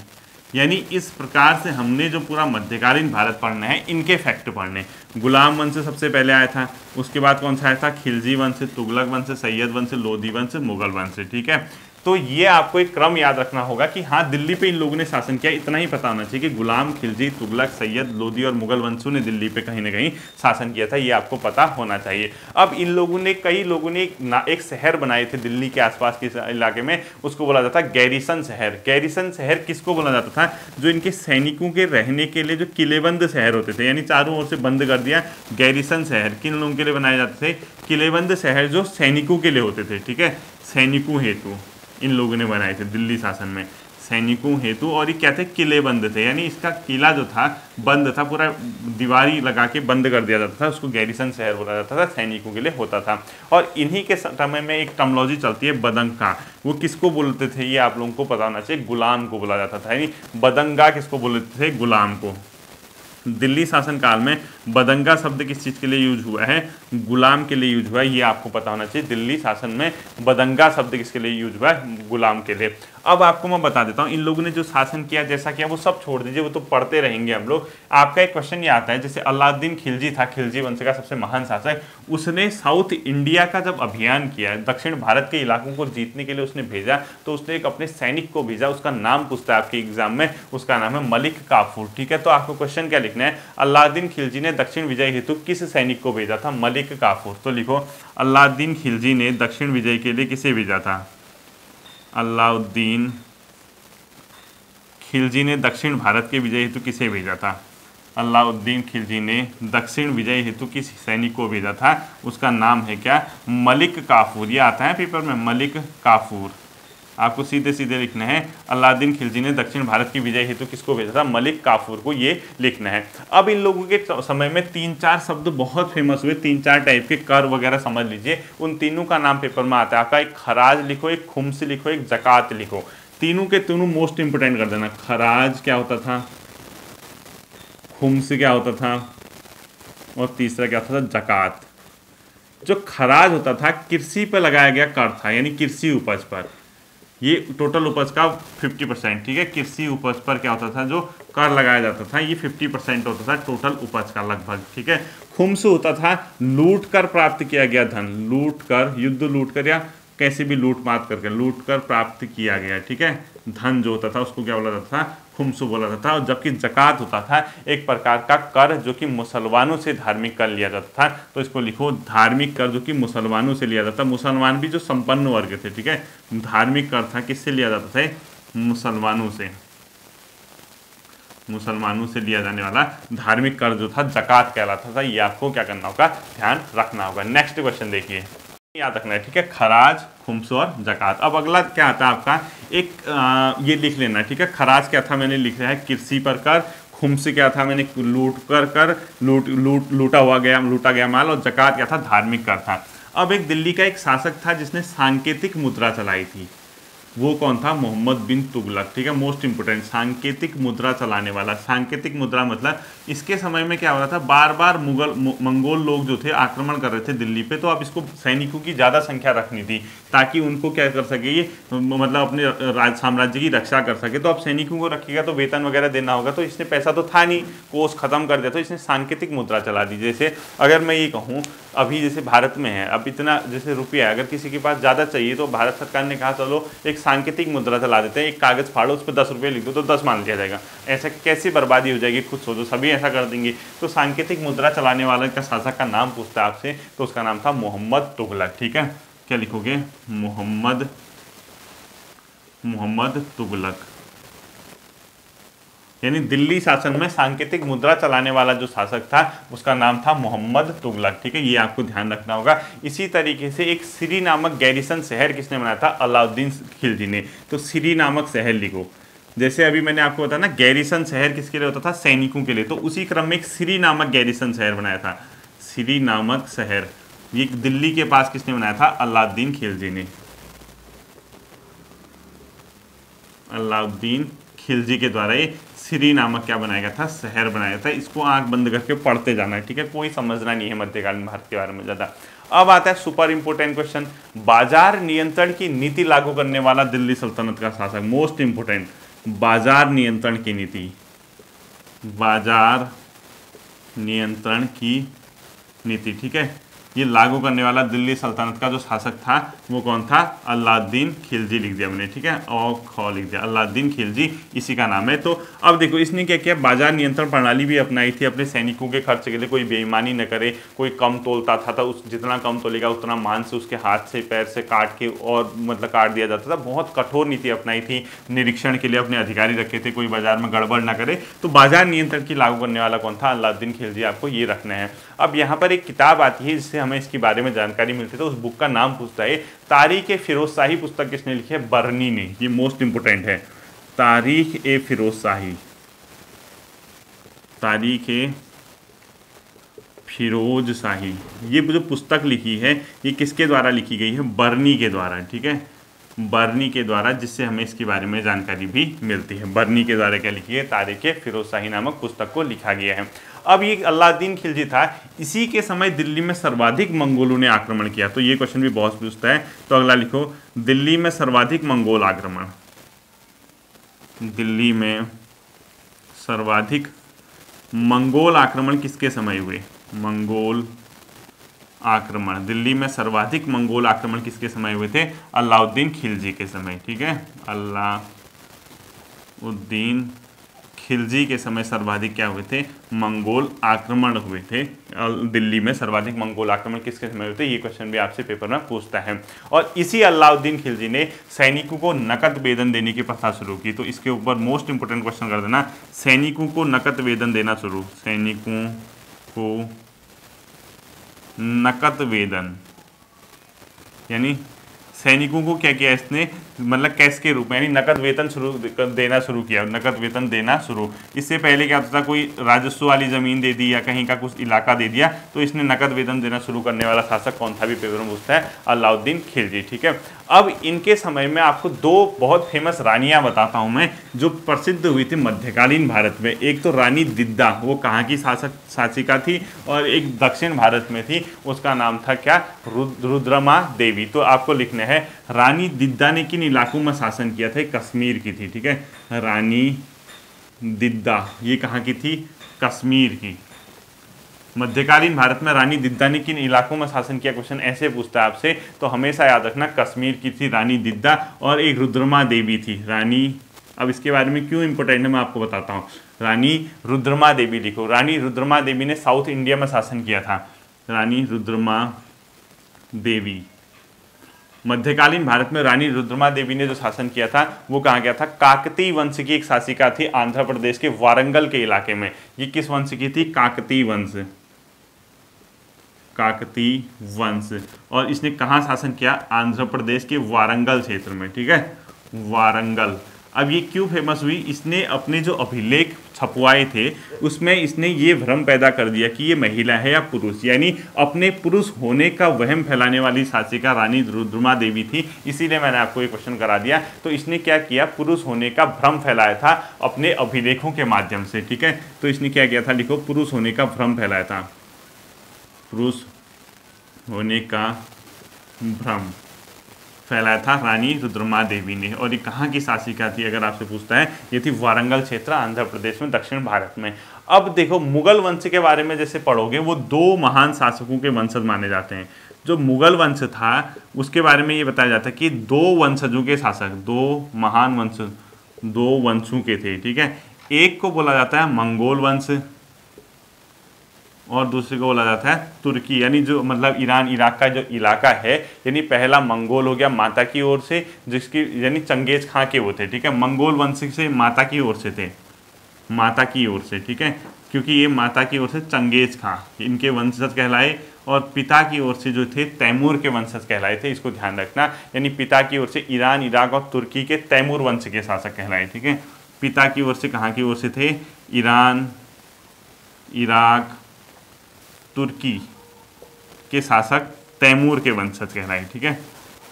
यानी इस प्रकार से हमने जो पूरा मध्यकालीन भारत पढ़ना है इनके फैक्ट पढ़ने। गुलाम वंश सबसे पहले आया था, उसके बाद कौन सा आया था? खिलजी वंश, तुगलक वंश, सैयद वंश, लोदी वंश, मुगल वंश, ठीक है। तो ये आपको एक क्रम याद रखना होगा कि हाँ दिल्ली पे इन लोगों ने शासन किया, इतना ही पता होना चाहिए कि गुलाम, खिलजी, तुगलक, सैयद, लोदी और मुगल वंशों ने दिल्ली पे कहीं ना कहीं शासन किया था, ये आपको पता होना चाहिए। अब इन लोगों ने, कई लोगों ने एक शहर बनाए थे दिल्ली के आसपास के इलाके में, उसको बोला जाता है गैरिसन शहर। गैरिसन शहर किसको बोला जाता था? जो इनके सैनिकों के रहने के लिए जो किलेबंद शहर होते थे, यानी चारों ओर से बंद कर दिया। गैरिसन शहर किन लोगों के लिए बनाए जाते थे? किलेबंद शहर जो सैनिकों के लिए होते थे, ठीक है, सैनिकों हेतु इन लोगों ने बनाए थे दिल्ली शासन में, सैनिकों हेतु। और ये क्या थे? किले बंद थे, यानी इसका किला जो था बंद था, पूरा दीवारी लगा के बंद कर दिया जाता था, उसको गैरिसन शहर बोला जाता था, सैनिकों के लिए होता था। और इन्हीं के समय में एक टर्मिनोलॉजी चलती है बदंगा। वो किसको बोलते थे ये आप लोगों को पता होना चाहिए, गुलाम को बोला जाता था। यानी बदंगा किसको बोलते थे? गुलाम को। दिल्ली शासन काल में बदंगा शब्द किस चीज़ के लिए यूज हुआ है? गुलाम के लिए यूज हुआ है, ये आपको पता होना चाहिए। दिल्ली शासन में बदंगा शब्द किसके लिए यूज हुआ है? गुलाम के लिए। अब आपको मैं बता देता हूँ इन लोगों ने जो शासन किया, जैसा किया, वो सब छोड़ दीजिए, वो तो पढ़ते रहेंगे हम लोग। आपका एक क्वेश्चन ये आता है, जैसे अलाउद्दीन खिलजी था, खिलजी वंश का सबसे महान शासक, उसने साउथ इंडिया का जब अभियान किया, दक्षिण भारत के इलाकों को जीतने के लिए उसने भेजा, तो उसने एक अपने सैनिक को भेजा, उसका नाम पूछता है आपके एग्जाम में, उसका नाम है मलिक काफूर, ठीक है। तो आपको क्वेश्चन क्या लिखना है? अलाउद्दीन खिलजी ने दक्षिण विजय हेतु किस सैनिक को भेजा था? मलिक काफूर। तो लिखो, अलाउद्दीन खिलजी ने दक्षिण विजय के लिए किसे भेजा था? अलाउद्दीन खिलजी ने दक्षिण भारत के विजय हेतु किसे भेजा था? अलाउद्दीन खिलजी ने दक्षिण विजय हेतु किस सैनिक को भेजा था? उसका नाम है क्या? मलिक काफूर। ये आता है पेपर में, मलिक काफूर। आपको सीधे सीधे लिखना है, अलाउद्दीन खिलजी ने दक्षिण भारत की विजय हेतु किसको भेजा था? मलिक काफूर को, ये लिखना है। अब इन लोगों के समय में 3-4 शब्द बहुत फेमस हुए, 3-4 टाइप के, कर वगैरह समझ लीजिए। उन तीनों का नाम पेपर में आता है आपका। एक खराज लिखो, एक खुम्स लिखो, एक जकात लिखो। तीनों के तीनों मोस्ट इंपोर्टेंट कर देना। खराज क्या होता था, खुम्स क्या होता था, और तीसरा क्या होता था? जकात। जो खराज होता था कृषि पर लगाया गया कर था, यानी कृषि उपज पर, ये टोटल उपज का 50%, ठीक है। कृषि उपज पर क्या होता था? जो कर लगाया जाता था, ये 50% होता था टोटल उपज का लगभग, ठीक है। खुम्स होता था लूट कर प्राप्त किया गया धन, लूट कर, युद्ध लूट कर या कैसे भी लूट मात करके लूट कर प्राप्त किया गया, ठीक है, धन जो होता था उसको क्या बोला जाता था? खुम्स बोला जाता था। और जबकि जकात होता था एक प्रकार का कर जो कि मुसलमानों से धार्मिक कर लिया जाता था। तो इसको लिखो, धार्मिक कर जो कि मुसलमानों से लिया जाता था। मुसलमान भी जो संपन्न वर्ग थे, ठीक है, धार्मिक कर था किससे लिया जाता था? मुसलमानों से, मुसलमानों से लिया जाने वाला धार्मिक कर जो था जकात कहलाता था। ये आपको क्या करना होगा? ध्यान रखना होगा। नेक्स्ट क्वेश्चन देखिए, याद रखना है, ठीक है, खराज, खुम्स और जकात। अब अगला क्या आता है आपका? एक ये लिख लेना, ठीक है। खराज क्या था? मैंने लिख रहा है कृषि पर कर। खुम्स क्या था? मैंने लूट कर, लूटा गया माल। और जकात क्या था? धार्मिक कर था। अब एक दिल्ली का एक शासक था जिसने सांकेतिक मुद्रा चलाई थी, वो कौन था? मोहम्मद बिन तुगलक। ठीक है, मोस्ट इंपोर्टेंट, सांकेतिक मुद्रा चलाने वाला। सांकेतिक मुद्रा मतलब इसके समय में क्या हो रहा था, बार बार मंगोल लोग जो थे आक्रमण कर रहे थे दिल्ली पे, तो अब इसको सैनिकों की ज़्यादा संख्या रखनी थी ताकि उनको क्या कर सके, ये मतलब अपने साम्राज्य की रक्षा कर सके। तो अब सैनिकों को रखेगा तो वेतन वगैरह देना होगा, तो इसने पैसा तो था नहीं, कोष खत्म कर दिया, तो इसने सांकेतिक मुद्रा चला दी। जैसे अगर मैं ये कहूँ अभी जैसे भारत में है, अब इतना जैसे रुपया है, अगर किसी के पास ज़्यादा चाहिए तो भारत सरकार ने कहा चलो एक सांकेतिक मुद्रा चला देते हैं, एक कागज़ फाड़ो, उस पर 10 रुपये लिख दो तो 10 मान लिया जाएगा। ऐसा कैसी बर्बादी हो जाएगी, खुद सोचो, सभी ऐसा कर देंगे। तो सांकेतिक मुद्रा चलाने वाले का शासक का नाम पूछता है आपसे, तो उसका नाम था मोहम्मद तुगलक। ठीक है, क्या लिखोगे? मोहम्मद तुगलक। यानी दिल्ली शासन में सांकेतिक मुद्रा चलाने वाला जो शासक था उसका नाम था मोहम्मद तुगलक। ठीक है, ये आपको ध्यान रखना होगा। इसी तरीके से एक सिरी नामक गैरिसन शहर किसने बनाया था? अलाउद्दीन खिलजी ने। तो सिरी नामक शहर लिखो। जैसे अभी मैंने आपको बताया ना, गैरिसन शहर किसके लिए होता था? सैनिकों के लिए। तो उसी क्रम में एक सिरी नामक गैरिसन शहर बनाया था, सिरी नामक शहर। ये दिल्ली के पास किसने बनाया था? अलाउद्दीन खिलजी ने। अलाउद्दीन खिलजी के द्वारा ये सिरी नामक क्या बनाया गया था? शहर बनाया था। इसको आंख बंद करके पढ़ते जाना है। ठीक है, कोई समझना नहीं है मध्यकालीन भारत के बारे में ज़्यादा। अब आता है सुपर इंपोर्टेंट क्वेश्चन, बाजार नियंत्रण की नीति लागू करने वाला दिल्ली सल्तनत का शासक। मोस्ट इंपोर्टेंट, बाजार नियंत्रण की नीति, बाजार नियंत्रण की नीति। ठीक है, ये लागू करने वाला दिल्ली सल्तनत का जो शासक था वो कौन था? अलाउद्दीन खिलजी लिख दिया मैंने। ठीक है, और ख लिख दिया, अलाउद्दीन खिलजी इसी का नाम है। तो अब देखो इसने क्या किया, बाजार नियंत्रण प्रणाली भी अपनाई थी अपने सैनिकों के खर्च के लिए, कोई बेईमानी न करे, कोई कम तोलता था तो उस जितना कम तोलेगा उतना मान से उसके हाथ से पैर से काट के और मतलब काट दिया जाता था। बहुत कठोर नीति अपनाई थी, निरीक्षण के लिए अपने अधिकारी रखे थे, कोई बाजार में गड़बड़ ना करे। तो बाजार नियंत्रण की लागू करने वाला कौन था? अलाउद्दीन खिलजी। आपको ये रखना है। अब यहाँ पर एक किताब आती है जिससे हमें इसके बारे में जानकारी मिलती है, तो उस बुक का नाम पूछता है तारीख ए फिरोज शाही। पुस्तक किसने लिखी है? बर्नी ने। ये मोस्ट इंपोर्टेंट है, तारीख ए फिरोज शाही। तारीख ए फिरोज शाही, ये जो पुस्तक लिखी है ये किसके द्वारा लिखी गई है? बर्नी के द्वारा। ठीक है, बर्नी के द्वारा, जिससे हमें इसके बारे में जानकारी भी मिलती है। बर्नी के द्वारा क्या लिखी है? तारीख ए फिरोज शाही नामक पुस्तक को लिखा गया है। अब ये अलाउद्दीन खिलजी था, इसी के समय दिल्ली में सर्वाधिक मंगोलों ने आक्रमण किया। तो ये क्वेश्चन भी बहुत पूछता है, तो अगला लिखो, दिल्ली में सर्वाधिक मंगोल आक्रमण। दिल्ली में सर्वाधिक मंगोल आक्रमण किसके समय हुए? मंगोल आक्रमण, दिल्ली में सर्वाधिक मंगोल आक्रमण किसके समय हुए थे? अलाउद्दीन खिलजी के समय। ठीक है, अलाउद्दीन खिलजी के समय सर्वाधिक क्या हुए थे? मंगोल आक्रमण हुए थे। दिल्ली में सर्वाधिक मंगोल आक्रमण किसके समय हुए थे? ये क्वेश्चन भी आपसे पेपर में पूछता है। और इसी अलाउद्दीन खिलजी ने सैनिकों को नकद वेतन देने की प्रथा शुरू की। तो इसके ऊपर मोस्ट इंपोर्टेंट क्वेश्चन कर देना, सैनिकों को नकद वेतन देना शुरू। सैनिकों को नकद वेतन, यानी सैनिकों को क्या किया इसने? मतलब कैश के रूप में, यानी नकद वेतन देना शुरू किया, नकद वेतन देना शुरू। इससे पहले क्या होता था, कोई राजस्व वाली ज़मीन दे दी या कहीं का कुछ इलाका दे दिया, तो इसने नकद वेतन देना शुरू करने वाला शासक कौन था? भी पेपर में पूछता है, अलाउद्दीन खिलजी। ठीक है, अब इनके समय में आपको दो बहुत फेमस रानियाँ बताता हूँ मैं, जो प्रसिद्ध हुई थी मध्यकालीन भारत में। एक तो रानी दिद्दा, वो कहाँ की शासिका थी, और एक दक्षिण भारत में थी, उसका नाम था क्या? रुद्रमा देवी। तो आपको लिखना है, रानी दिद्दा ने किन इलाकों में शासन किया था? कश्मीर की थी। ठीक है, रानी दिद्दा ये कहाँ की थी? कश्मीर की। मध्यकालीन भारत में रानी दिद्दा ने किन इलाकों में शासन किया? क्वेश्चन ऐसे पूछता है आपसे, तो हमेशा याद रखना कश्मीर की थी रानी दिद्दा, और एक रुद्रमा देवी थी रानी। अब इसके बारे में क्यों इंपॉर्टेंट है मैं आपको बताता हूँ। रानी रुद्रमा देवी लिखो। रानी रुद्रमा देवी ने साउथ इंडिया में शासन किया था। रानी रुद्रमा देवी, मध्यकालीन भारत में रानी रुद्रमा देवी ने जो शासन किया था वो कहाँ गया था? काकतीय वंश की एक शासिका थी आंध्र प्रदेश के वारंगल के इलाके में। ये किस वंश की थी? काकतीय वंश। काकतीय वंश। और इसने कहाँ शासन किया? आंध्र प्रदेश के वारंगल क्षेत्र में। ठीक है, वारंगल। अब ये क्यों फेमस हुई? इसने अपने जो अभिलेख छपवाए थे उसमें इसने ये भ्रम पैदा कर दिया कि ये महिला है या पुरुष, यानी अपने पुरुष होने का वहम फैलाने वाली शासिका रानी रुद्रमा देवी थी। इसीलिए मैंने आपको ये क्वेश्चन करा दिया। तो इसने क्या किया, पुरुष होने का भ्रम फैलाया था अपने अभिलेखों के माध्यम से, ठीक है। तो इसने क्या किया था, लिखो, पुरुष होने का भ्रम फैलाया था, पुरुष होने का भ्रम फैलाया था रानी रुद्रमा देवी ने। और ये कहाँ की शासिका थी अगर आपसे पूछता है, ये थी वारंगल क्षेत्र, आंध्र प्रदेश में, दक्षिण भारत में। अब देखो मुगल वंश के बारे में जैसे पढ़ोगे, वो दो महान शासकों के वंशज माने जाते हैं। जो मुगल वंश था उसके बारे में ये बताया जाता है कि दो वंशजों के शासक, दो महान वंश, दो वंशों के थे, ठीक है। एक को बोला जाता है मंगोल वंश और दूसरे को बोला जाता है तुर्की, यानी जो मतलब ईरान इराक का जो इलाका है, यानी पहला मंगोल हो गया माता की ओर से, जिसकी यानी चंगेज खां के वो थे, ठीक है। मंगोल वंश से माता की ओर से थे, माता की ओर से, ठीक है, क्योंकि ये माता की ओर से चंगेज खां इनके वंशज कहलाए, और पिता की ओर से जो थे तैमूर के वंशज कहलाए थे। इसको ध्यान रखना, यानी पिता की ओर से ईरान इराक और तुर्की के तैमूर वंश के शासक कहलाए, ठीक है। पिता की ओर से कहाँ की ओर से थे, ईरान इराक तुर्की के शासक तैमूर के वंशज कहलाए, ठीक है,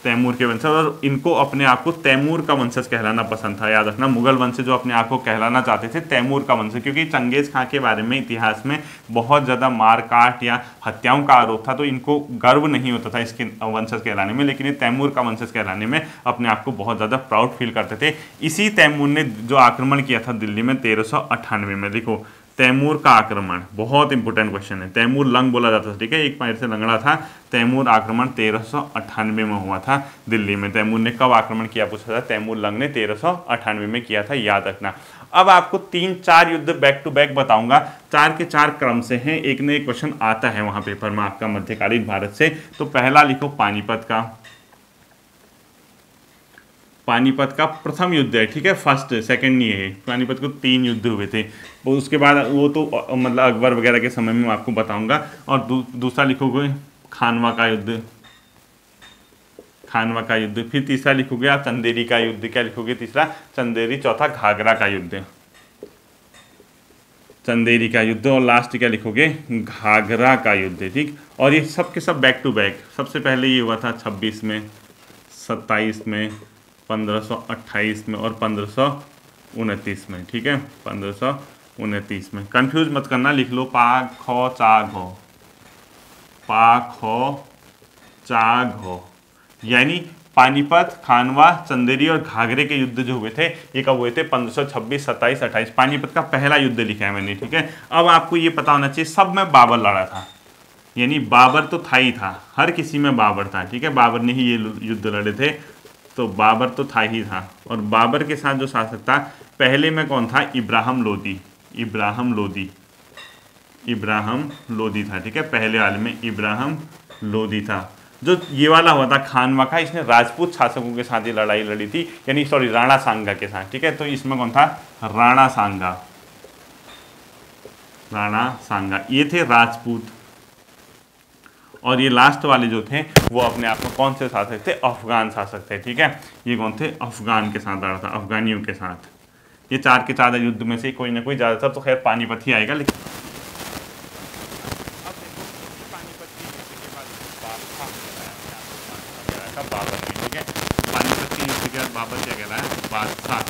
तैमूर के वंशज। और इनको अपने आप को तैमूर का वंशज कहलाना पसंद था, याद रखना। मुगल वंश जो अपने आप को कहलाना चाहते थे तैमूर का वंशज, क्योंकि चंगेज खां के बारे में इतिहास में बहुत ज़्यादा मारकाट या हत्याओं का आरोप था, तो इनको गर्व नहीं होता था इसके वंशज कहलाने में, लेकिन ये तैमूर का वंशज कहलाने में अपने आप को बहुत ज़्यादा प्राउड फील करते थे। इसी तैमूर ने जो आक्रमण किया था दिल्ली में 1398 में, देखो तैमूर का आक्रमण, बहुत इंपॉर्टेंट क्वेश्चन है। तैमूर लंग बोला जाता था, ठीक है, एक पैर से लंगड़ा था। तैमूर आक्रमण 1398 में हुआ था दिल्ली में। तैमूर ने कब आक्रमण किया पूछा था, तैमूर लंग ने 1398 में किया था, याद रखना। अब आपको 3-4 युद्ध बैक टू बैक बताऊंगा, 4 के 4 क्रम से हैं, एक न एक क्वेश्चन आता है वहां पेपर में आपका मध्यकालीन भारत से। तो पहला लिखो पानीपत का, पानीपत का प्रथम युद्ध है, ठीक है, फर्स्ट सेकंड नहीं है। पानीपत को 3 युद्ध हुए थे, उसके बाद वो तो मतलब अकबर वगैरह के समय में आपको बताऊंगा। और दूसरा लिखोगे खानवा का युद्ध, खानवा का युद्ध। फिर तीसरा लिखोगे आप चंदेरी का युद्ध, क्या लिखोगे तीसरा, चंदेरी। चौथा घाघरा का युद्ध, चंदेरी का युद्ध। और लास्ट क्या लिखोगे, घाघरा का युद्ध, ठीक। और ये सब के सब बैक टू बैक। सबसे पहले ये हुआ था 26 में, 27 में, 1528 में और 1529 में, ठीक है, 1529 में। कंफ्यूज मत करना, लिख लो पा खो चा घो, पा खो चा घो, यानी पानीपत, खानवा, चंदेरी और घाघरे के युद्ध जो हुए थे ये कब हुए थे, 1526, 27, 28। पानीपत का पहला युद्ध लिखा है मैंने, ठीक है। अब आपको ये पता होना चाहिए सब में बाबर लड़ा था, यानी बाबर तो था ही था, हर किसी में बाबर था, ठीक है, बाबर ने ही ये युद्ध लड़े थे, तो बाबर तो था ही था। और बाबर के साथ जो शासक था पहले में कौन था, इब्राहिम लोदी, इब्राहिम लोदी, इब्राहिम लोदी था, ठीक है, पहले वाले में इब्राहिम लोदी था। जो ये वाला हुआ था खानवा का, इसने राजपूत शासकों के साथ ये लड़ाई लड़ी थी, यानी सॉरी राणा सांगा के साथ, ठीक है। तो इसमें कौन था, राणा सांगा, राणा सांगा, ये थे राजपूत। और ये लास्ट वाले जो थे वो अपने आप में कौन से शासक थे, अफगान शासक थे, ठीक है। ये कौन थे, अफगान के साथ लड़ा था, अफगानियों के साथ। ये 4 के 4 युद्ध में से कोई ना कोई, ज़्यादातर तो खैर पानीपत ही आएगा। लेकिन अब देखो पानीपत के युद्ध के बाद बाबर ने, ठीक है, पानीपत के युद्ध के बाद बाबर क्या कहलाया, बादशाह।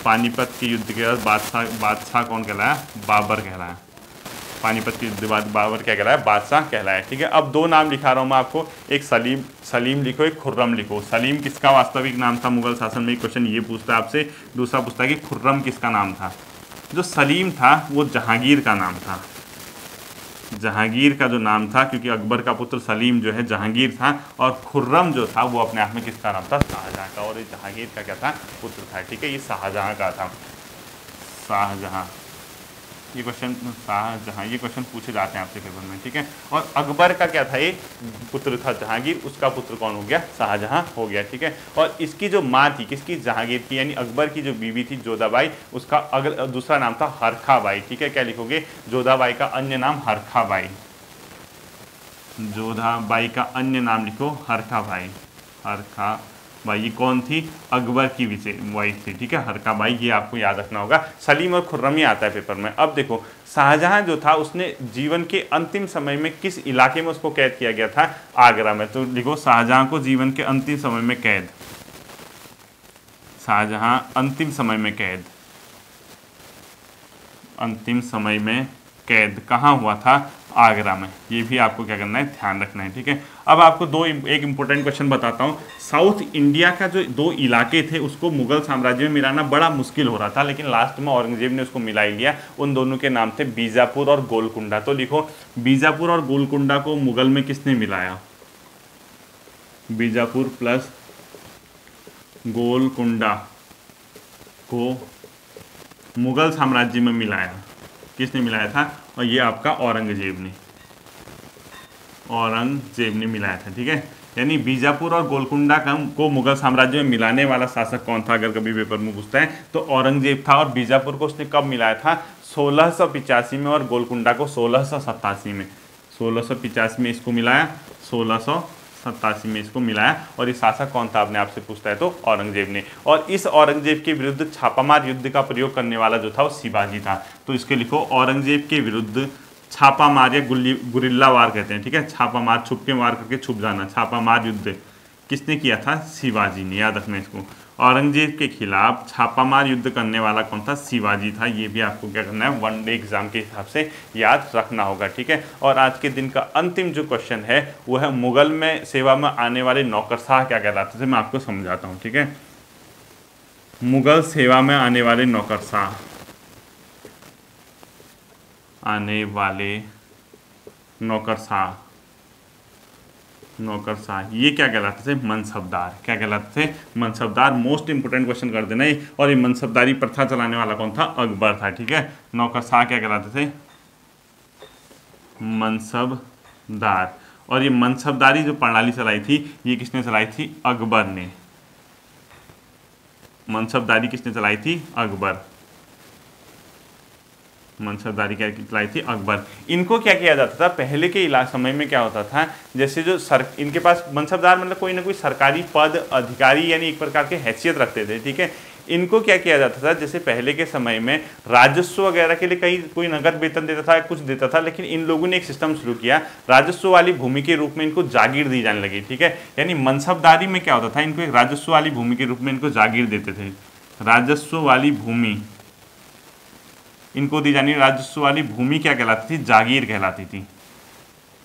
पानीपत के युद्ध के बाद बादशाह कौन कहलाया, बाबर कहलाया। पानीपत के युद्ध बाद बाबर क्या कहलाया, बादशाह कहलाया, ठीक है। अब 2 नाम लिखा रहा हूँ मैं आपको, एक सलीम लिखो, एक खुर्रम लिखो। सलीम किसका वास्तविक नाम था मुगल शासन में, क्वेश्चन ये पूछता है आपसे। दूसरा पूछता है कि खुर्रम किसका नाम था। जो सलीम था वो जहांगीर का नाम था, जहांगीर का जो नाम था, क्योंकि अकबर का पुत्र सलीम जो है जहांगीर था, और खुर्रम जो था वो अपने आप में किसका नाम था, शाहजहाँ का। और ये जहांगीर का क्या था, पुत्र था, ठीक है, ये शाहजहाँ का था, शाहजहाँ। ये क्वेश्चन शाहजहाँ, ये क्वेश्चन पूछे जाते हैं आपसे पेपर में, ठीक है। और अकबर का क्या था, ये पुत्र था जहांगीर, उसका पुत्र कौन हो गया, शाहजहाँ हो गया, ठीक है। और इसकी जो माँ थी किसकी, जहांगीर की, यानी अकबर की जो बीवी थी जोधाबाई, उसका दूसरा नाम था हरखाबाई, ठीक है। क्या लिखोगे, जोधाबाई का अन्य नाम हरखाबाई, जोधाबाई का अन्य नाम लिखो हरखाबाई, हरखाबाई। बाई, ये कौन थी? अकबर की वाइफ थी, ठीक है, हरका बाई, ये आपको याद रखना होगा। सलीम और खुर्रम ही आता है पेपर में। अब देखो शाहजहां जो था उसने जीवन के अंतिम समय में किस इलाके में उसको कैद किया गया था? आगरा में। तो लिखो शाहजहां को जीवन के अंतिम समय में कैद, शाहजहां अंतिम समय में कैद, अंतिम समय में कैद कहाँ हुआ था? आगरा में। ये भी आपको क्या करना है? ध्यान रखना है, ठीक है। अब आपको एक इंपॉर्टेंट क्वेश्चन बताता हूँ। साउथ इंडिया का जो 2 इलाके थे उसको मुगल साम्राज्य में मिलाना बड़ा मुश्किल हो रहा था, लेकिन लास्ट में औरंगजेब ने उसको मिला ही लिया। उन दोनों के नाम थे बीजापुर और गोलकुंडा। तो लिखो बीजापुर और गोलकुंडा को मुगल में किसने मिलाया? बीजापुर प्लस गोलकुंडा को मुगल साम्राज्य में मिलाया। किसने मिलाया था? और ये आपका औरंगजेब ने मिलाया था, ठीक है। यानी बीजापुर और गोलकुंडा को मुगल साम्राज्य में मिलाने वाला शासक कौन था? अगर कभी पेपर में पूछता है तो औरंगजेब था। और बीजापुर को उसने कब मिलाया था? 1685 में, और गोलकुंडा को 1687 में। 1685 में इसको मिलाया, 1687 में इसको मिलाया। और ये शासक कौन था? आपने आपसे पूछता है तो औरंगजेब ने। और इस औरंगजेब के विरुद्ध छापामार युद्ध का प्रयोग करने वाला जो था वो शिवाजी था। तो इसके लिखो औरंगजेब के विरुद्ध छापामार या गुरिल्ला वार कहते हैं, ठीक है, छापामार, छुप के वार करके छुप जाना, छापामार युद्ध किसने किया था? शिवाजी ने। याद रखना इसको, औरंगजेब के खिलाफ छापामार युद्ध करने वाला कौन था? शिवाजी था। ये भी आपको क्या करना है? वन डे एग्जाम के हिसाब से याद रखना होगा, ठीक है। और आज के दिन का अंतिम जो क्वेश्चन है वो है मुगल में सेवा में आने वाले नौकरशाह क्या कहलाते थे? मैं आपको समझाता हूँ, ठीक है। मुगल सेवा में आने वाले नौकरशाह, नौकरशाह ये क्या कहलाते थे? मनसबदार। क्या कहलाते थे? मनसबदार। मोस्ट इंपोर्टेंट क्वेश्चन कर देना ये। और ये मनसबदारी प्रथा चलाने वाला कौन था? अकबर था, ठीक है। नौकरशाह क्या कहलाते थे? मनसबदार। और ये मनसबदारी जो प्रणाली चलाई थी ये किसने चलाई थी? अकबर ने। मनसबदारी किसने चलाई थी? अकबर। मनसबदारी क्या चलाई थी? अकबर। इनको क्या किया जाता था पहले के समय में? क्या होता था, जैसे जो इनके पास मनसबदार मतलब कोई ना कोई सरकारी पद, अधिकारी, यानी एक प्रकार के हैसियत रखते थे, ठीक है। इनको क्या किया जाता था, जैसे पहले के समय में राजस्व वगैरह के लिए कोई नगद वेतन देता था, कुछ देता था, लेकिन इन लोगों ने एक सिस्टम शुरू किया, राजस्व वाली भूमि के रूप में इनको जागीर दी जाने लगी, ठीक है। यानी मनसबदारी में क्या होता था, इनको एक राजस्व वाली भूमि के रूप में इनको जागीर देते थे। राजस्व वाली भूमि इनको दी जानी, राजस्व वाली भूमि क्या कहलाती थी? जागीर कहलाती थी।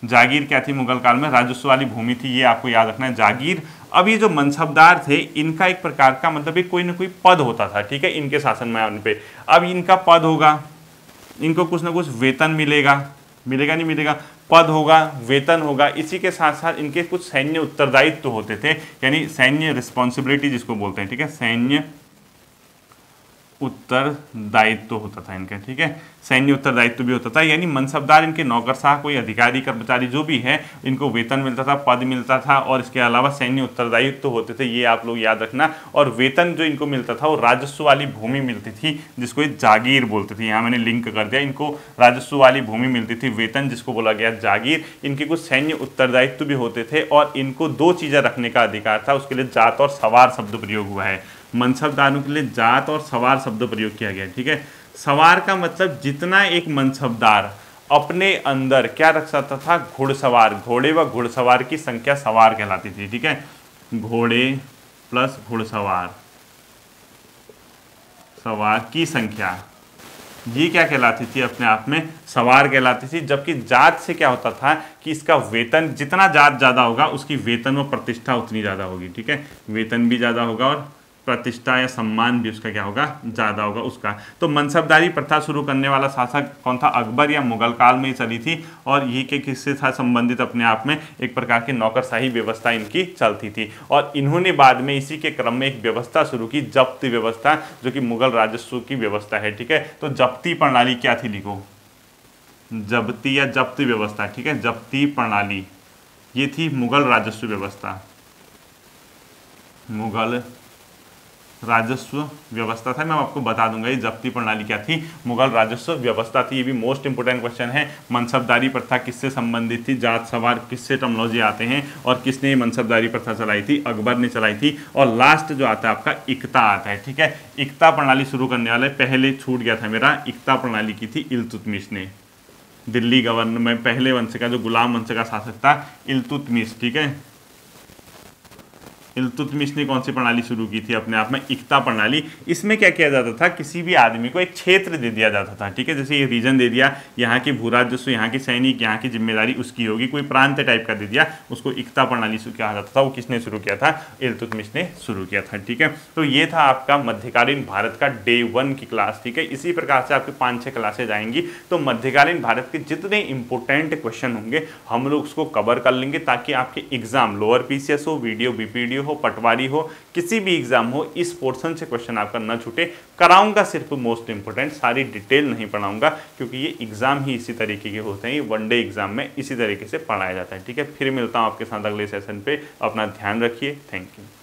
जागीर क्या थी? मुगल काल में राजस्व वाली भूमि थी, ये आपको याद रखना है, जागीर। अब ये जो मनसबदार थे इनका एक प्रकार का मतलब एक कोई ना कोई पद होता था, ठीक है, इनके शासन में आने पे। अब इनका पद होगा, इनको कुछ ना कुछ वेतन मिलेगा, मिलेगा नहीं मिलेगा, पद होगा, वेतन होगा, इसी के साथ साथ इनके कुछ सैन्य उत्तरदायित्व तो होते थे, यानी सैन्य रिस्पॉन्सिबिलिटी जिसको बोलते हैं, ठीक है, सैन्य उत्तरदायित्व होता था इनका, ठीक है, सैन्य उत्तरदायित्व भी होता था। यानी मनसबदार इनके नौकरशाह, कोई अधिकारी कर्मचारी जो भी है, इनको वेतन मिलता था, पद मिलता था, और इसके अलावा सैन्य उत्तरदायित्व होते थे, ये आप लोग याद रखना। और वेतन जो इनको मिलता था वो राजस्व वाली भूमि मिलती थी, जिसको जागीर बोलते थे। यहाँ मैंने लिंक कर दिया, इनको राजस्व वाली भूमि मिलती थी, वेतन जिसको बोला गया जागीर। इनके कुछ सैन्य उत्तरदायित्व भी होते थे, और इनको 2 चीज़ें रखने का अधिकार था, उसके लिए जात और सवार शब्द प्रयोग हुआ है। मनसबदारों के लिए जात और सवार शब्द प्रयोग किया गया, ठीक है। सवार का मतलब जितना एक मनसबदार अपने अंदर क्या रख सकता था? घुड़सवार, घोड़े व घुड़सवार की संख्या सवार कहलाती थी, ठीक है। घोड़े प्लस घुड़सवार, सवार की संख्या, ये क्या कहलाती थी? अपने आप में सवार कहलाती थी। जबकि जात से क्या होता था कि इसका वेतन, जितना जात ज़्यादा होगा उसकी वेतन व प्रतिष्ठा उतनी ज़्यादा होगी, ठीक है, वेतन भी ज़्यादा होगा और प्रतिष्ठा या सम्मान भी उसका क्या होगा? ज़्यादा होगा उसका। तो मनसबदारी प्रथा शुरू करने वाला शासक कौन था? अकबर, या मुगल काल में ही चली थी। और ये के किससे था संबंधित? अपने आप में एक प्रकार की नौकरशाही व्यवस्था इनकी चलती थी। और इन्होंने बाद में इसी के क्रम में एक व्यवस्था शुरू की, जब्ती व्यवस्था, जो कि मुगल राजस्व की व्यवस्था है, ठीक है। तो जब्ती प्रणाली क्या थी? लिखो, जब्ती या जब्ती व्यवस्था, ठीक है, जब्ती प्रणाली ये थी मुगल राजस्व व्यवस्था, मुगल राजस्व व्यवस्था था। मैं आपको बता दूंगा ये जब्ती प्रणाली क्या थी, मुगल राजस्व व्यवस्था थी। ये भी मोस्ट इंपोर्टेंट क्वेश्चन है। मनसबदारी प्रथा किससे संबंधित थी, जात सवार किससे टर्मिनोलॉजी आते हैं, और किसने ये मनसबदारी प्रथा चलाई थी, अकबर ने चलाई थी। और लास्ट जो आता है आपका इक्ता आता है, ठीक है। इक्ता प्रणाली शुरू करने वाले, पहले छूट गया था मेरा, इक्ता प्रणाली की थी इल्तुतमिश ने। दिल्ली गवर्नर में पहले वंश का जो गुलाम वंश का शासक था इल्तुतमिश, ठीक है। इल्तुतमिश ने कौन सी प्रणाली शुरू की थी अपने आप में, इक्ता प्रणाली। इसमें क्या किया जाता था, किसी भी आदमी को एक क्षेत्र दे दिया जाता था, ठीक है। जैसे ये रीजन दे दिया, यहाँ की भूराजस्व, यहाँ की सैनिक, यहाँ की जिम्मेदारी उसकी होगी, कोई प्रांत टाइप का दे दिया, उसको इक्ता प्रणाली कहा जाता था। वो किसने शुरू किया था, इल्तुतमिश ने शुरू किया था, ठीक है। तो ये था आपका मध्यकालीन भारत का डे 1 की क्लास, ठीक है। इसी प्रकार से आपकी 5-6 क्लासेज आएंगी। तो मध्यकालीन भारत के जितने इंपॉर्टेंट क्वेश्चन होंगे हम लोग उसको कवर कर लेंगे, ताकि आपके एग्जाम लोअर पीसीएस हो, वीडियो बीपीडी हो, पटवारी हो, किसी भी एग्जाम हो, इस पोर्शन से क्वेश्चन आपका न छूटे। कराऊंगा सिर्फ मोस्ट इंपोर्टेंट, सारी डिटेल नहीं पढ़ाऊंगा, क्योंकि ये एग्जाम ही इसी तरीके के होते हैं। ये वनडे एग्जाम में इसी तरीके से पढ़ाया जाता है, ठीक है। फिर मिलता हूं आपके साथ अगले सेशन पे। अपना ध्यान रखिए। Thank you.